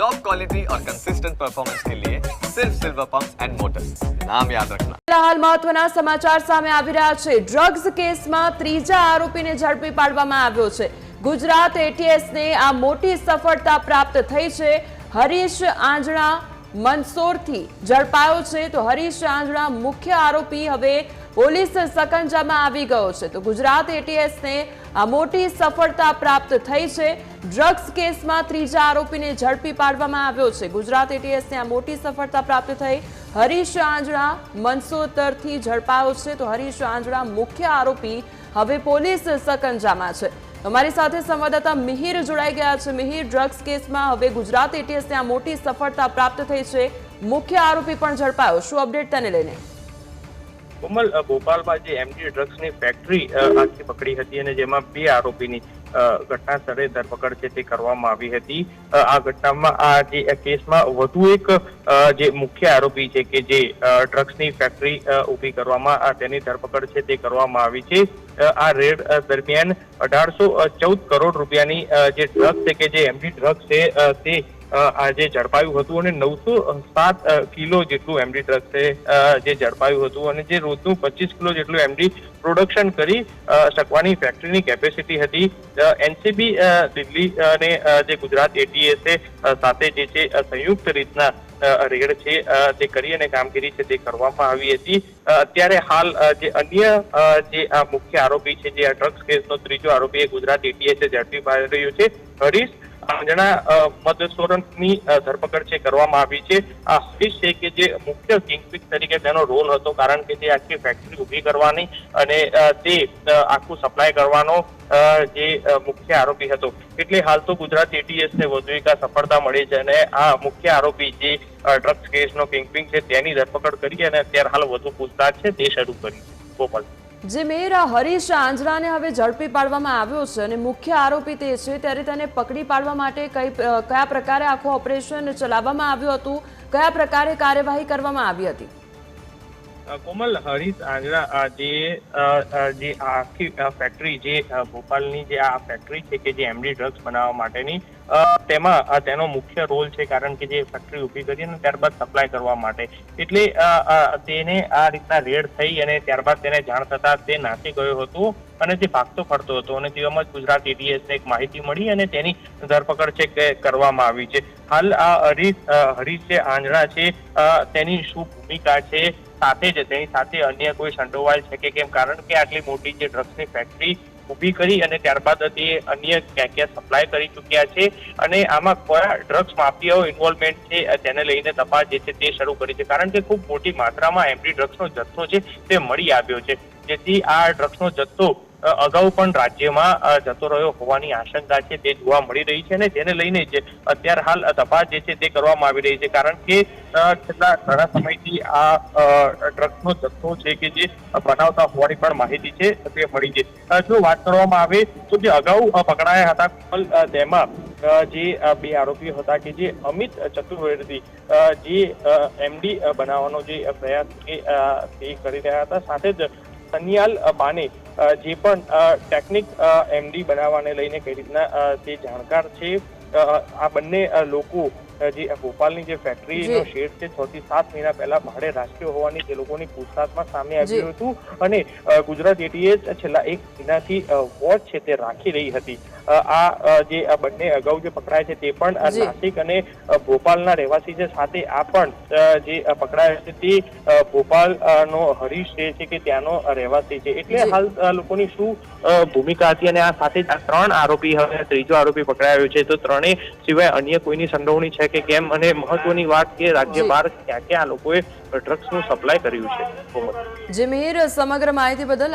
Top quality और consistent performance के लिए सिर्फ सिल्वर पंप्स एंड मोटर्स, नाम याद रखना। હાલ મહત્વના સમાચાર સામે આવી રહ્યા છે। ડ્રગ્સ કેસમાં ત્રીજા આરોપીને ઝડપી પાડવામાં આવ્યો છે। ગુજરાત એટીએસને આ મોટી સફળતા પ્રાપ્ત થઈ છે। હરીશ આંજણા મંદસૌરથી ઝડપાયો છે, તો હરીશ આંજણા મુખ્ય આરોપી હવે પોલીસ સકંજામાં આવી ગયો છે। તો ગુજરાત એટીએસને આ મોટી સફળતા પ્રાપ્ત થઈ છે। ડ્રગ્સ કેસમાં ત્રીજા આરોપીને ઝડપી પાડવામાં આવ્યો છે। ગુજરાત એટીએસને આ મોટી સફળતા પ્રાપ્ત થઈ। હરીશ આંજણા મંદસૌરથી ઝડપાયો છે, તો હરીશ આંજણા મુખ્ય આરોપી હવે પોલીસ સકંજામાં છે। અમારી સાથે સંવાદદાતા મિહિર જોડાઈ ગયા છે। મિહિર, ડ્રગ્સ કેસમાં હવે ગુજરાત એટીએસને આ મોટી સફળતા પ્રાપ્ત થઈ છે, મુખ્ય આરોપી પણ ઝડપાયો, શું અપડેટ તેને લઈને? કોમલ, ભોપાલમાં જે એમડી ડ્રગ્સની ફેક્ટરી આખી પકડી હતી અને જેમાં 2 આરોપીની ઘટના સ્થળે ધરપકડ છે તે કરવામાં આવી હતી। આ ઘટનામાં આ જે કેસમાં વધુ એક જે મુખ્ય આરોપી છે કે જે ડ્રગ્સની ફેક્ટરી ઊભી કરવામાં તેની ધરપકડ છે તે કરવામાં આવી છે। આ રેડ દરમિયાન 1814 કરોડ રૂપિયાની જે ડ્રગ્સ છે કે જે એમડી ડ્રગ્સ છે તે આજે ઝડપાયું હતું અને 907 કિલો જેટલું એમડી ડ્રગ્સ છે જે ઝડપાયું હતું અને જે રોજનું 25 કિલો જેટલું એમડી પ્રોડક્શન કરી શકવાની ફેક્ટરીની કેપેસિટી હતી। એનસીબી દિલ્હી અને જે ગુજરાત એટીએસ સાથે જે છે સંયુક્ત રીતના રેડ છે તે કરી અને કામગીરી છે તે કરવામાં આવી હતી। અત્યારે હાલ જે અન્ય જે આ મુખ્ય આરોપી છે, જે આ ડ્રગ્સ કેસનો ત્રીજો આરોપી ગુજરાત એટીએસે ઝડપી પાડી રહ્યો છે, હરીશ આંજણા મંદસૌરની ધરપકડ છે કરવામાં આવી છે। આ હરીશ છે કે જે મુખ્ય કિંગપિન તરીકે તેનો રોલ હતો, કારણ કે જે આખી ફેક્ટરી ઊભી કરવાની અને તે આખું સપ્લાય કરવાનો જે મુખ્ય આરોપી હતો। એટલે હાલ તો ગુજરાત એટીએસને વધુ એક સફળતા મળી છે અને આ મુખ્ય આરોપી જે ડ્રગ્સ કેસનો કિંગપિન છે તેની ધરપકડ કરી અને અત્યારે હાલ વધુ પૂછતાછ છે તે શરૂ કરી છે। ગોપાલ જે મેરા હરીશ આંજણાને હવે ઝડપી પાડવામાં આવ્યો છે અને મુખ્ય આરોપી તે છે, ત્યારે તેને પકડી પાડવા માટે કયા પ્રકારે આખું ઓપરેશન ચલાવવામાં આવ્યું હતું, કયા પ્રકારે કાર્યવાહી કરવામાં આવી હતી? કોમલ, હરીશ આંજણા જે આખી ફેક્ટરી જે ભોપાલની જે આ ફેક્ટરી છે કે જે એમડી ડ્રગ્સ બનાવવા માટેની તેમાં તેનો મુખ્ય રોલ છે, કારણ કે જે ફેક્ટરી ઊભી કરી અને ત્યારબાદ સપ્લાય કરવા માટે। એટલે તેને આ રીતના રેડ થઈ અને ત્યારબાદ તેને જાણ થતા તે નાસી ગયો હતો અને તે ભાગતો ફરતો હતો અને તેવામાં જ ગુજરાત એટીએસને એક માહિતી મળી અને તેની ધરપકડ છે કરવામાં આવી છે। હાલ આ હરીશ જે આંજણા છે તેની શું ભૂમિકા છે, સાથે જ તેની સાથે અન્ય કોઈ સંડોવાયેલ છે કે કેમ, કારણ કે આટલી મોટી જે ડ્રગ્સની ફેક્ટરી ઊભી કરી અને ત્યારબાદ તે અન્ય ક્યાં સપ્લાય કરી ચૂક્યા છે અને આમાં કયા ડ્રગ્સ માફિયાઓ ઇન્વોલ્વમેન્ટ છે તેને લઈને તપાસ જે છે તે શરૂ કરી છે, કારણ કે ખૂબ મોટી માત્રામાં એમડી ડ્રગ્સનો જથ્થો છે તે મળી આવ્યો છે, જેથી આ ડ્રગ્સનો જથ્થો અગાઉ પણ રાજ્યમાં જતો રહ્યો હોવાની આશંકા છે તે જોવા મળી રહી છે અને તેને લઈને જ અત્યારે હાલ તપાસ જે છે તે કરવામાં આવી રહી છે, કારણ કે છેલ્લા ઘણા સમયથી આ ડ્રગ્સનો જથ્થો છે કે જે બનાવતા હોવાની પણ માહિતી છે તે મળી છે। જો વાત કરવામાં આવે તો જે અગાઉ પકડાયા હતા તેમાં જે 2 આરોપીઓ હતા કે જે અમિત ચતુર્વેદી જે એમડી બનાવવાનો જે પ્રયાસ તે કરી રહ્યા હતા, સાથે જ સનિયાલ બાને જે પણ ટેકનિક એમડી બનાવવાને લઈને કઈ રીતના તે જાણકાર છે। આ બંને લોકો જે ભોપાલની જે ફેક્ટરીનો શેડ છે 6 થી 7 મહિના પહેલા ભાડે રાખ્યો હોવાની તે લોકોની પૂછતાછમાં સામે આવ્યું હતું અને ગુજરાત એટીએસ છેલ્લા 1 મહિનાથી વોચ છે તે રાખી રહી હતી। આ જે બંને અગાઉ જે પકડાય છે તે પણ નાસિક અને ભોપાલના રહેવાસી છે, સાથે આ પણ જે પકડાય છે તે ભોપાલનો હરીશ છે કે ત્યાંનો રહેવાસી છે। એટલે હાલ લોકોની શું ભૂમિકા હતી અને આ સાથે જ આ 3 આરોપી હવે ત્રીજો આરોપી પકડાયો છે, તો ત્રણેય સિવાય અન્ય કોઈની સંડોવણી છે કે કેમ, અને મહત્વની વાત કે રાજ્ય બહાર ક્યાં ક્યાં લોકોએ ડ્રગ્સનું સપ્લાય કર્યું છે। જે મેર સમગ્ર માહિતી બદલ